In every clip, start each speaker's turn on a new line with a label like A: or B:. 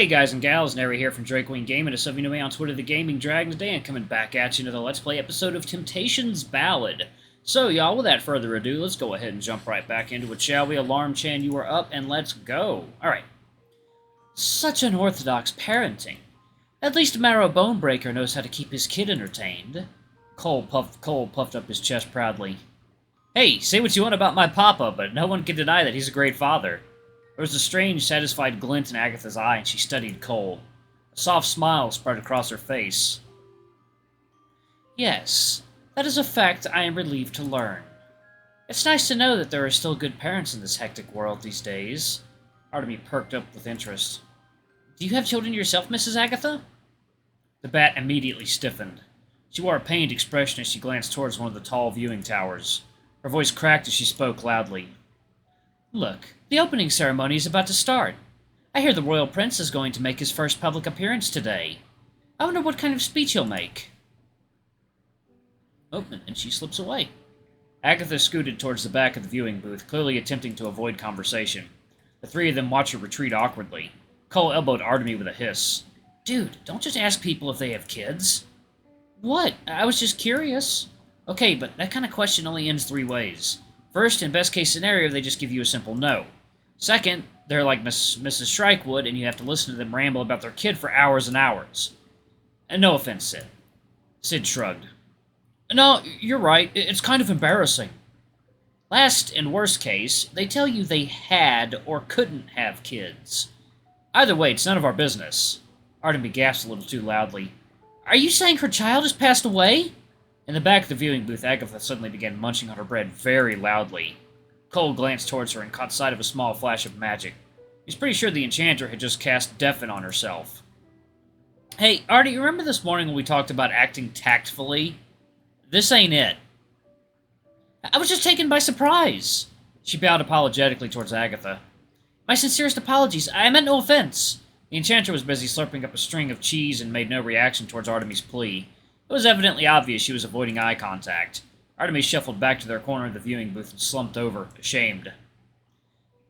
A: Hey guys and gals, Nary here from Drakewing Gaming, some of you know me on Twitter, The Gaming Dragon, today and coming back at you to the Let's Play episode of Temptation's Ballad. So y'all, without further ado, let's go ahead and jump right back into it, shall we? Alarm Chan, you are up, and let's go. Alright. Such unorthodox parenting. At least Marrow Bonebreaker knows how to keep his kid entertained. Cole puffed up his chest proudly. Hey, say what you want about my papa, but no one can deny that he's a great father. There was a strange, satisfied glint in Agatha's eye, and she studied Cole. A soft smile spread across her face. Yes, that is a fact I am relieved to learn. It's nice to know that there are still good parents in this hectic world these days. Artemi perked up with interest. Do you have children yourself, Mrs. Agatha? The bat immediately stiffened. She wore a pained expression as she glanced towards one of the tall viewing towers. Her voice cracked as she spoke loudly. Look, the opening ceremony is about to start. I hear the Royal Prince is going to make his first public appearance today. I wonder what kind of speech he'll make. Oh, and she slips away. Agatha scooted towards the back of the viewing booth, clearly attempting to avoid conversation. The three of them watched her retreat awkwardly. Cole elbowed Artemi with a hiss. Dude, don't just ask people if they have kids. What? I was just curious. Okay, but that kind of question only ends three ways. First, in best-case scenario, they just give you a simple no. Second, they're like Mrs. Shrikewood, and you have to listen to them ramble about their kid for hours and hours. And no offense, Sid. Sid shrugged. No, you're right. It's kind of embarrassing. Last and worst case, they tell you they had or couldn't have kids. Either way, it's none of our business. Artemi gasped a little too loudly. Are you saying her child has passed away? In the back of the viewing booth, Agatha suddenly began munching on her bread very loudly. Cole glanced towards her and caught sight of a small flash of magic. He was pretty sure the enchanter had just cast Deafen on herself. Hey, Artie, you remember this morning when we talked about acting tactfully? This ain't it. I was just taken by surprise. She bowed apologetically towards Agatha. My sincerest apologies. I meant no offense. The enchanter was busy slurping up a string of cheese and made no reaction towards Artemi's plea. It was evidently obvious she was avoiding eye contact. Artemi shuffled back to their corner of the viewing booth and slumped over, ashamed.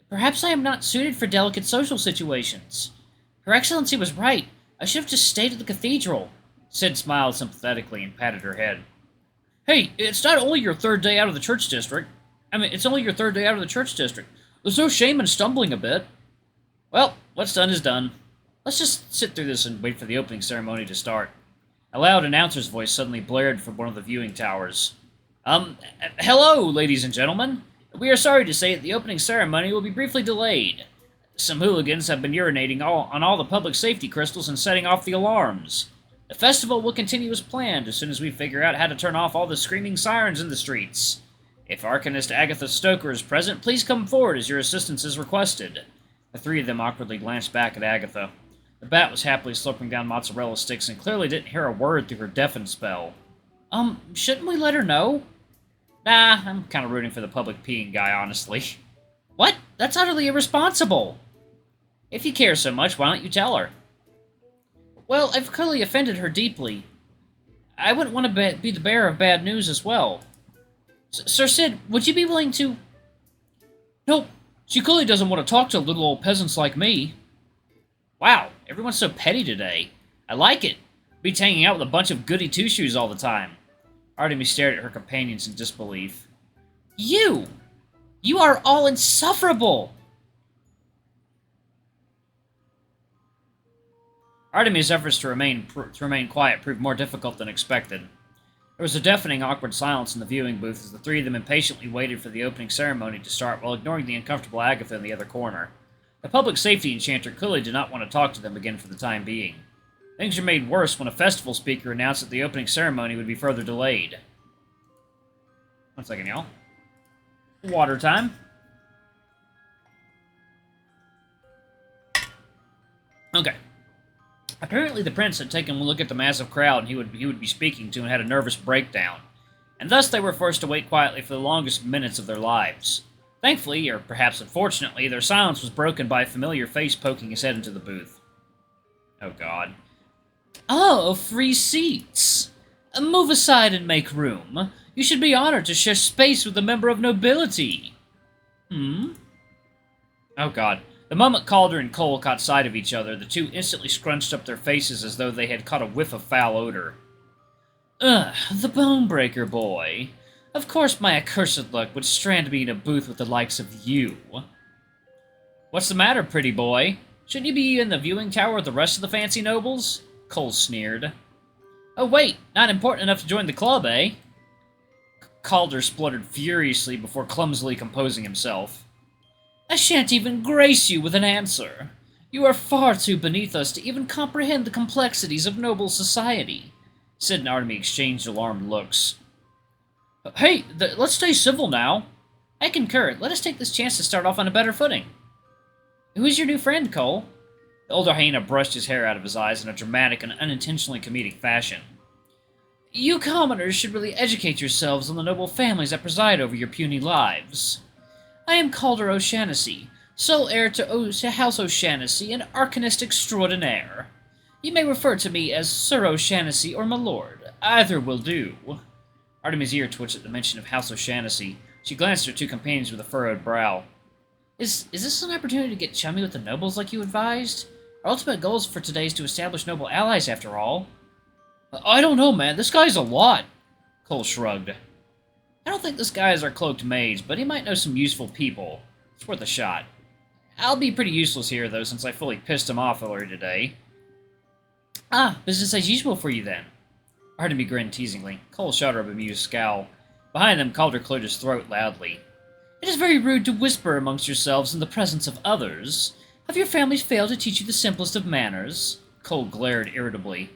A: Perhaps I am not suited for delicate social situations. Her Excellency was right. I should have just stayed at the cathedral. Sid smiled sympathetically and patted her head. Hey, it's not only your third day out of the church district. It's only your third day out of the church district. There's no shame in stumbling a bit. Well, what's done is done. Let's just sit through this and wait for the opening ceremony to start. A loud announcer's voice suddenly blared from one of the viewing towers. Hello, ladies and gentlemen. We are sorry to say that the opening ceremony will be briefly delayed. Some hooligans have been urinating on all the public safety crystals and setting off the alarms. The festival will continue as planned as soon as we figure out how to turn off all the screaming sirens in the streets. If Arcanist Agatha Stoker is present, please come forward as your assistance is requested. The three of them awkwardly glanced back at Agatha. The bat was happily slurping down mozzarella sticks and clearly didn't hear a word through her deafen spell. Shouldn't we let her know? Nah, I'm kind of rooting for the public peeing guy, honestly. What? That's utterly irresponsible! If you care so much, why don't you tell her? Well, I've clearly offended her deeply. I wouldn't want to be the bearer of bad news as well. Sir Sid, would you be willing to... Nope, she clearly doesn't want to talk to little old peasants like me. Wow, everyone's so petty today. I like it. Beats hanging out with a bunch of goody two-shoes all the time. Artemi stared at her companions in disbelief. You! You are all insufferable! Artemi's efforts to remain quiet proved more difficult than expected. There was a deafening, awkward silence in the viewing booth as the three of them impatiently waited for the opening ceremony to start while ignoring the uncomfortable Agatha in the other corner. The public safety enchanter clearly did not want to talk to them again for the time being. Things were made worse when a festival speaker announced that the opening ceremony would be further delayed. One second, y'all. Water time. Okay. Apparently the prince had taken a look at the massive crowd he would be speaking to and had a nervous breakdown, and thus they were forced to wait quietly for the longest minutes of their lives. Thankfully, or perhaps unfortunately, their silence was broken by a familiar face poking his head into the booth. Oh, God. Oh, free seats. Move aside and make room. You should be honored to share space with a member of nobility. Oh, God. The moment Calder and Cole caught sight of each other, the two instantly scrunched up their faces as though they had caught a whiff of foul odor. Ugh, the Bonebreaker boy. Of course my accursed luck would strand me in a booth with the likes of you. What's the matter, pretty boy? Shouldn't you be in the viewing tower with the rest of the fancy nobles? Cole sneered. Oh wait, not important enough to join the club, eh? Calder spluttered furiously before clumsily composing himself. I shan't even grace you with an answer. You are far too beneath us to even comprehend the complexities of noble society. Sid and Artemi exchanged alarmed looks. Hey, let's stay civil now. I concur. Let us take this chance to start off on a better footing. Who's your new friend, Cole? The older hyena brushed his hair out of his eyes in a dramatic and unintentionally comedic fashion. You commoners should really educate yourselves on the noble families that preside over your puny lives. I am Calder O'Shanassy, sole heir to House O'Shanassy and Arcanist extraordinaire. You may refer to me as Sir O'Shanassy or my lord. Either will do. Artemi's ear twitched at the mention of House O'Shanassy. She glanced at her two companions with a furrowed brow. Is this an opportunity to get chummy with the nobles like you advised? Our ultimate goals for today is to establish noble allies, after all. I don't know, man. This guy's a lot. Cole shrugged. I don't think this guy is our cloaked mage, but he might know some useful people. It's worth a shot. I'll be pretty useless here, though, since I fully pissed him off earlier today. Ah, business as usual for you, then. Artemi grinned teasingly. Cole shot her a bemused scowl. Behind them, Calder cleared his throat loudly. It is very rude to whisper amongst yourselves in the presence of others. Have your families failed to teach you the simplest of manners? Cole glared irritably.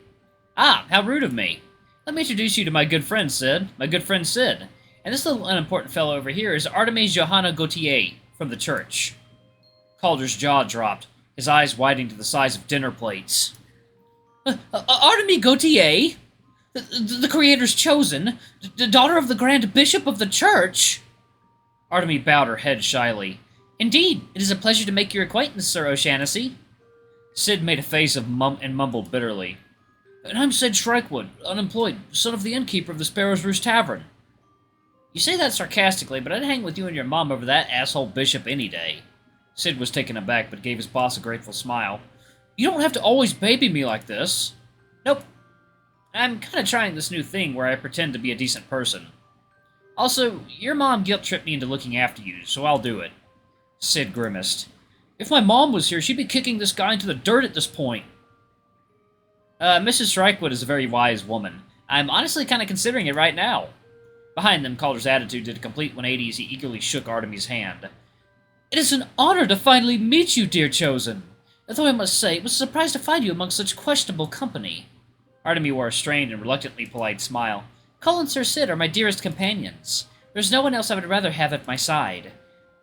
A: Ah, how rude of me. Let me introduce you to my good friend, Sid. My good friend, Sid. And this little unimportant fellow over here is Artemi Johanna Gautier, from the church. Calder's jaw dropped, his eyes widening to the size of dinner plates. Artemi Gautier? The Creator's chosen? The daughter of the Grand Bishop of the Church? Artemi bowed her head shyly. Indeed, it is a pleasure to make your acquaintance, Sir O'Shanassy. Sid made a face and mumbled bitterly. And I'm Sid Shrikewood, unemployed, son of the innkeeper of the Sparrow's Roost Tavern. You say that sarcastically, but I'd hang with you and your mom over that asshole bishop any day. Sid was taken aback, but gave his boss a grateful smile. You don't have to always baby me like this. Nope. I'm kind of trying this new thing where I pretend to be a decent person. Also, your mom guilt-tripped me into looking after you, so I'll do it. Sid grimaced. If my mom was here, she'd be kicking this guy into the dirt at this point. Mrs. Shrikewood is a very wise woman. I'm honestly kind of considering it right now. Behind them, Calder's attitude did a complete 180 as he eagerly shook Artemi's hand. It is an honor to finally meet you, dear chosen. Though I must say, it was a surprise to find you among such questionable company. Artemi wore a strained and reluctantly polite smile. Cole and Sir Sid are my dearest companions. There's no one else I would rather have at my side.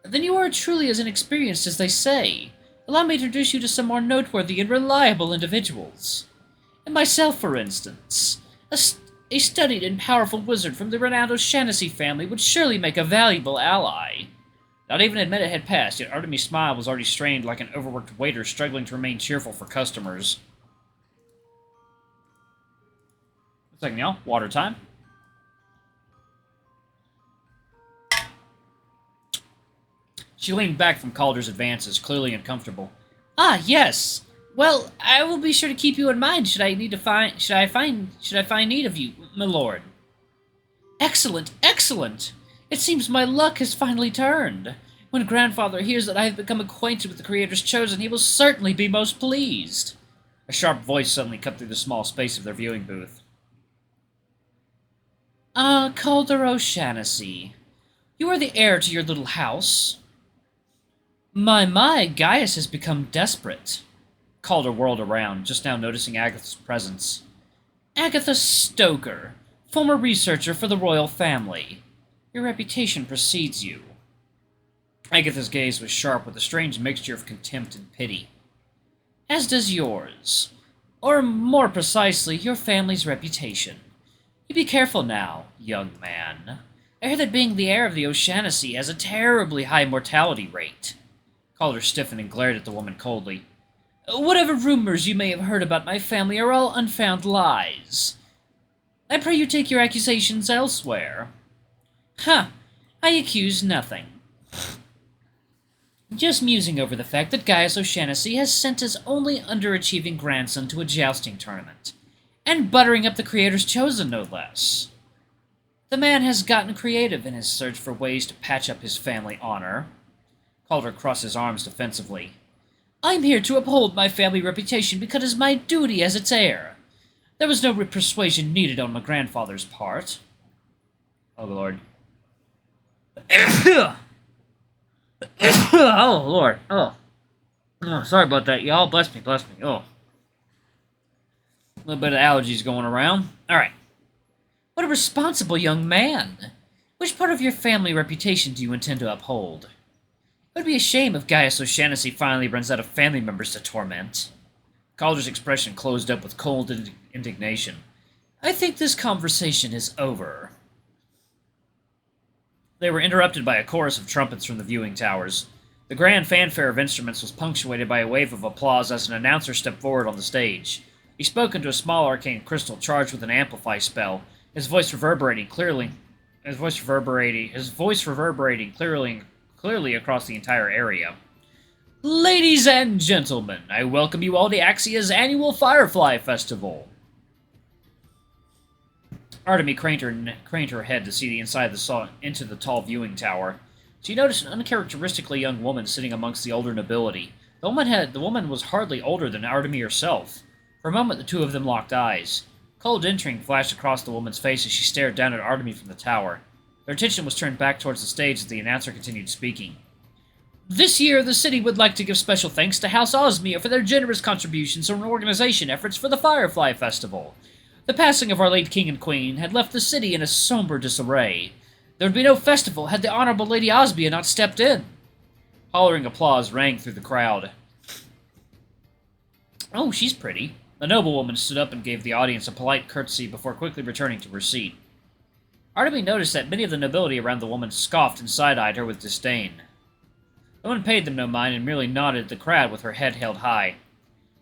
A: Then you are truly as inexperienced as they say. Allow me to introduce you to some more noteworthy and reliable individuals. And myself, for instance. A studied and powerful wizard from the renowned O'Shanassy family would surely make a valuable ally. Not even a minute had passed, yet Artemi's smile was already strained like an overworked waiter struggling to remain cheerful for customers. One second, y'all. Water time. She leaned back from Calder's advances, clearly uncomfortable. Ah, yes. Well, I will be sure to keep you in mind should I find need of you, my lord. Excellent, excellent. It seems my luck has finally turned. When Grandfather hears that I have become acquainted with the Creator's chosen, he will certainly be most pleased. A sharp voice suddenly cut through the small space of their viewing booth. Calder O'Shanassy. You are the heir to your little house. My, Gaius has become desperate. Calder whirled around, just now noticing Agatha's presence. Agatha Stoker, former researcher for the royal family. Your reputation precedes you. Agatha's gaze was sharp with a strange mixture of contempt and pity. As does yours. Or, more precisely, your family's reputation. You be careful now, young man. I hear that being the heir of the O'Shanassy has a terribly high mortality rate. Calder stiffened and glared at the woman coldly. Whatever rumors you may have heard about my family are all unfounded lies. I pray you take your accusations elsewhere. I accuse nothing. Just musing over the fact that Gaius O'Shanassy has sent his only underachieving grandson to a jousting tournament. And buttering up the Creator's Chosen, no less. The man has gotten creative in his search for ways to patch up his family honor. Calder crossed his arms defensively. I'm here to uphold my family reputation because it is my duty as its heir. There was no persuasion needed on my grandfather's part. Oh, Lord. Oh, Lord. Oh. Oh, sorry about that, y'all. Bless me, bless me. Oh. A little bit of allergies going around. Alright. What a responsible young man. Which part of your family reputation do you intend to uphold? It would be a shame if Gaius O'Shanassy finally runs out of family members to torment. Calder's expression closed up with cold indignation. I think this conversation is over. They were interrupted by a chorus of trumpets from the viewing towers. The grand fanfare of instruments was punctuated by a wave of applause as an announcer stepped forward on the stage. He spoke into a small arcane crystal charged with an amplify spell, his voice reverberating clearly across the entire area. Ladies and gentlemen, I welcome you all to Axia's annual Firefly Festival. Artemi craned her head to see the inside into the tall viewing tower. She noticed an uncharacteristically young woman sitting amongst the older nobility. The woman was hardly older than Artemi herself. For a moment, the two of them locked eyes. Cold entering flashed across the woman's face as she stared down at Artemi from the tower. Their attention was turned back towards the stage as the announcer continued speaking. This year, the city would like to give special thanks to House Osmia for their generous contributions and organization efforts for the Firefly Festival. The passing of our late king and queen had left the city in a somber disarray. There would be no festival had the Honorable Lady Osmia not stepped in. Hollering applause rang through the crowd. Oh, she's pretty. The noblewoman stood up and gave the audience a polite curtsy before quickly returning to her seat. Artemi noticed that many of the nobility around the woman scoffed and side-eyed her with disdain. The woman paid them no mind and merely nodded at the crowd with her head held high.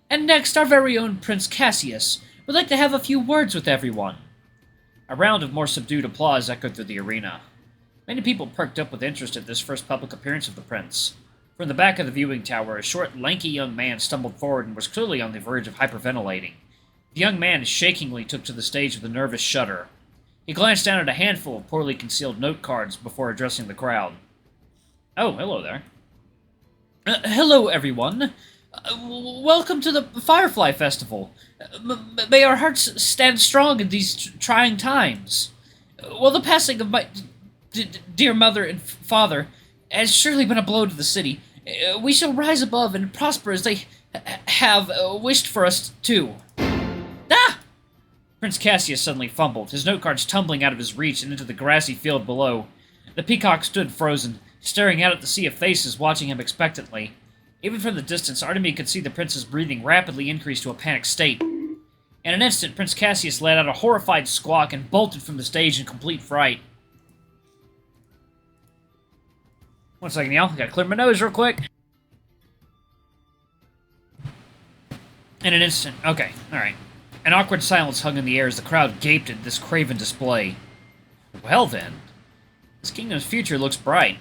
A: And next, our very own Prince Cassius would like to have a few words with everyone. A round of more subdued applause echoed through the arena. Many people perked up with interest at this first public appearance of the prince. From the back of the viewing tower, a short, lanky young man stumbled forward and was clearly on the verge of hyperventilating. The young man shakingly took to the stage with a nervous shudder. He glanced down at a handful of poorly concealed note cards before addressing the crowd. Oh, hello there. Hello, everyone. Welcome to the Firefly Festival. May our hearts stand strong in these trying times. Well, the passing of my dear mother and father has surely been a blow to the city. We shall rise above and prosper as they have wished for us too. Ah! Prince Cassius suddenly fumbled, his note cards tumbling out of his reach and into the grassy field below. The peacock stood frozen, staring out at the sea of faces watching him expectantly. Even from the distance, Artemi could see the prince's breathing rapidly increase to a panicked state. In an instant, Prince Cassius let out a horrified squawk and bolted from the stage in complete fright. One second, y'all. Gotta clear my nose real quick. In an instant. Okay, alright. An awkward silence hung in the air as the crowd gaped at this craven display. Well then. This kingdom's future looks bright.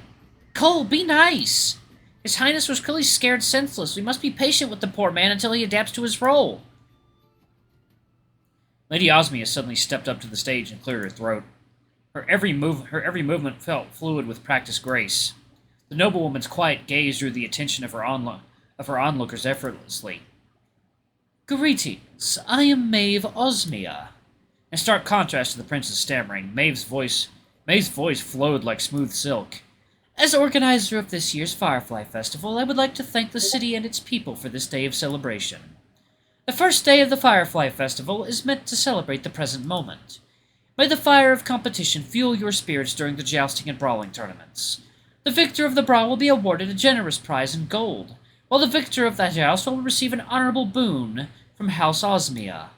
A: Cole, be nice! His Highness was clearly scared senseless. We must be patient with the poor man until he adapts to his role. Lady Osmia suddenly stepped up to the stage and cleared her throat. Her every movement felt fluid with practiced grace. The noblewoman's quiet gaze drew the attention of her onlookers effortlessly. Greetings, I am Maeve Osmia. In stark contrast to the prince's stammering, Maeve's voice flowed like smooth silk. As organizer of this year's Firefly Festival, I would like to thank the city and its people for this day of celebration. The first day of the Firefly Festival is meant to celebrate the present moment. May the fire of competition fuel your spirits during the jousting and brawling tournaments. The victor of the brawl will be awarded a generous prize in gold, while the victor of that joust will receive an honorable boon from House Osmia.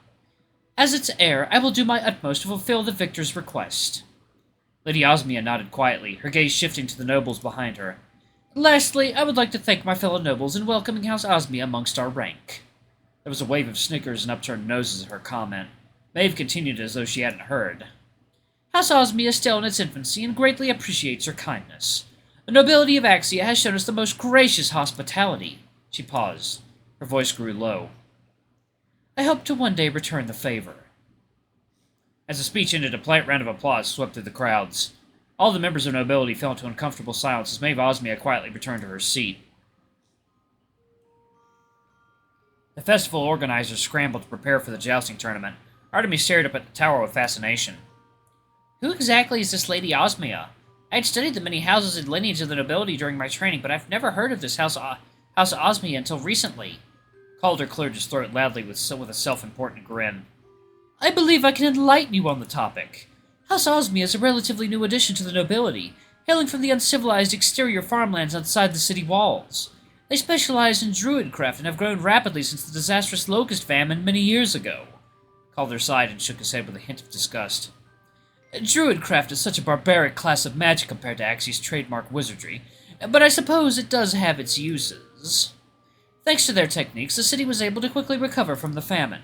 A: As its heir, I will do my utmost to fulfill the victor's request. Lady Osmia nodded quietly, her gaze shifting to the nobles behind her. Lastly, I would like to thank my fellow nobles in welcoming House Osmia amongst our rank. There was a wave of snickers and upturned noses at her comment. Maeve continued as though she hadn't heard. House Osmia is still in its infancy and greatly appreciates your kindness. The nobility of Axia has shown us the most gracious hospitality. She paused. Her voice grew low. I hope to one day return the favor. As the speech ended, a polite round of applause swept through the crowds. All the members of nobility fell into uncomfortable silence as Maeve Osmia quietly returned to her seat. The festival organizers scrambled to prepare for the jousting tournament. Artemi stared up at the tower with fascination. Who exactly is this Lady Osmia? I had studied the many houses and lineage of the nobility during my training, but I've never heard of this House Osmia until recently. Calder cleared his throat loudly with a self-important grin. I believe I can enlighten you on the topic. House Osmia is a relatively new addition to the nobility, hailing from the uncivilized exterior farmlands outside the city walls. They specialize in druidcraft and have grown rapidly since the disastrous locust famine many years ago. Calder sighed and shook his head with a hint of disgust. Druidcraft is such a barbaric class of magic compared to Axia's trademark wizardry, but I suppose it does have its uses. Thanks to their techniques, the city was able to quickly recover from the famine.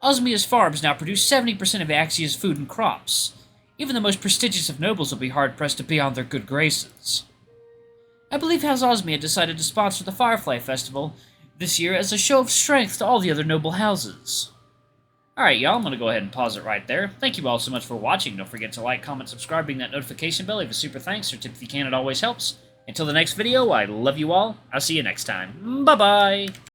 A: Osmia's farms now produce 70% of Axia's food and crops. Even the most prestigious of nobles will be hard-pressed to be on their good graces. I believe House Osmia decided to sponsor the Firefly Festival this year as a show of strength to all the other noble houses. Alright, y'all, I'm going to go ahead and pause it right there. Thank you all so much for watching. Don't forget to like, comment, subscribe, ring that notification bell. Leave a super thanks or tip if you can. It always helps. Until the next video, I love you all. I'll see you next time. Bye-bye!